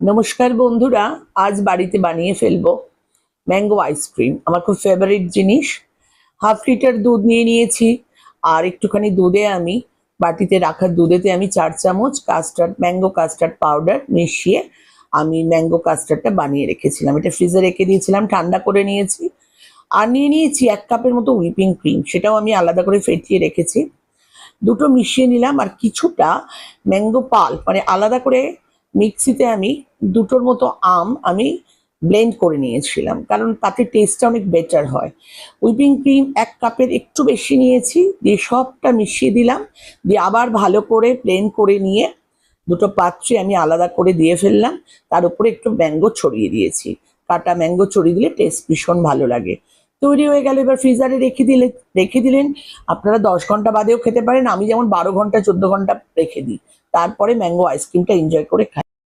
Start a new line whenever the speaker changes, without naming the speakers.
নমস্কার বন্ধুরা, আজ বাড়িতে বানিয়ে ফেলবো ম্যাঙ্গো আইসক্রিম। আমার খুব ফেভারিট জিনিস। হাফ লিটার দুধ নিয়ে নিয়েছি, আর একটুখানি দুধে আমি বাটিতে রাখা দুধেতে আমি 4 চামচ ম্যাঙ্গো কাস্টার্ড পাউডার মিশিয়ে আমি ম্যাঙ্গো কাস্টার্ডটা বানিয়ে রেখেছিলাম। এটা ফ্রিজে রেখে দিয়েছিলাম, ঠান্ডা করে নিয়েছি। আর নিয়ে নিয়েছি 1 কাপের মতো হুইপিং ক্রিম, সেটাও আমি আলাদা করে ফেটিয়ে রেখেছি। দুটো মিশিয়ে নিলাম, আর কিছুটা ম্যাঙ্গো পাল্প মানে আলাদা করে মিক্সিতে আমি দুটোর মতো আম আমি ব্লেন্ড করে নিয়েছিলাম, কারণ তাতে টেস্টটা অনেক বেটার হয়। হুইপিং ক্রিম 1 কাপের একটু বেশি নিয়েছি, দিয়ে সবটা মিশিয়ে দিলাম। দিয়ে আবার ভালো করে ব্লেন্ড করে নিয়ে দুটো পাত্রে আমি আলাদা করে দিয়ে ফেললাম। তার উপরে একটু ম্যাঙ্গো ছড়িয়ে দিয়েছি। কাটা ম্যাঙ্গো ছড়িয়ে দিলে টেস্ট ভীষণ ভালো লাগে। তৈরি হয়ে গেল। এবার ফ্রিজারে রেখে দিলেন। আপনারা 10 ঘন্টা বাদেও খেতে পারেন, আমি যেমন 12 ঘন্টা 14 ঘন্টা রেখে দিই, তারপরে ম্যাঙ্গো আইসক্রিমটা এনজয় করে খাই।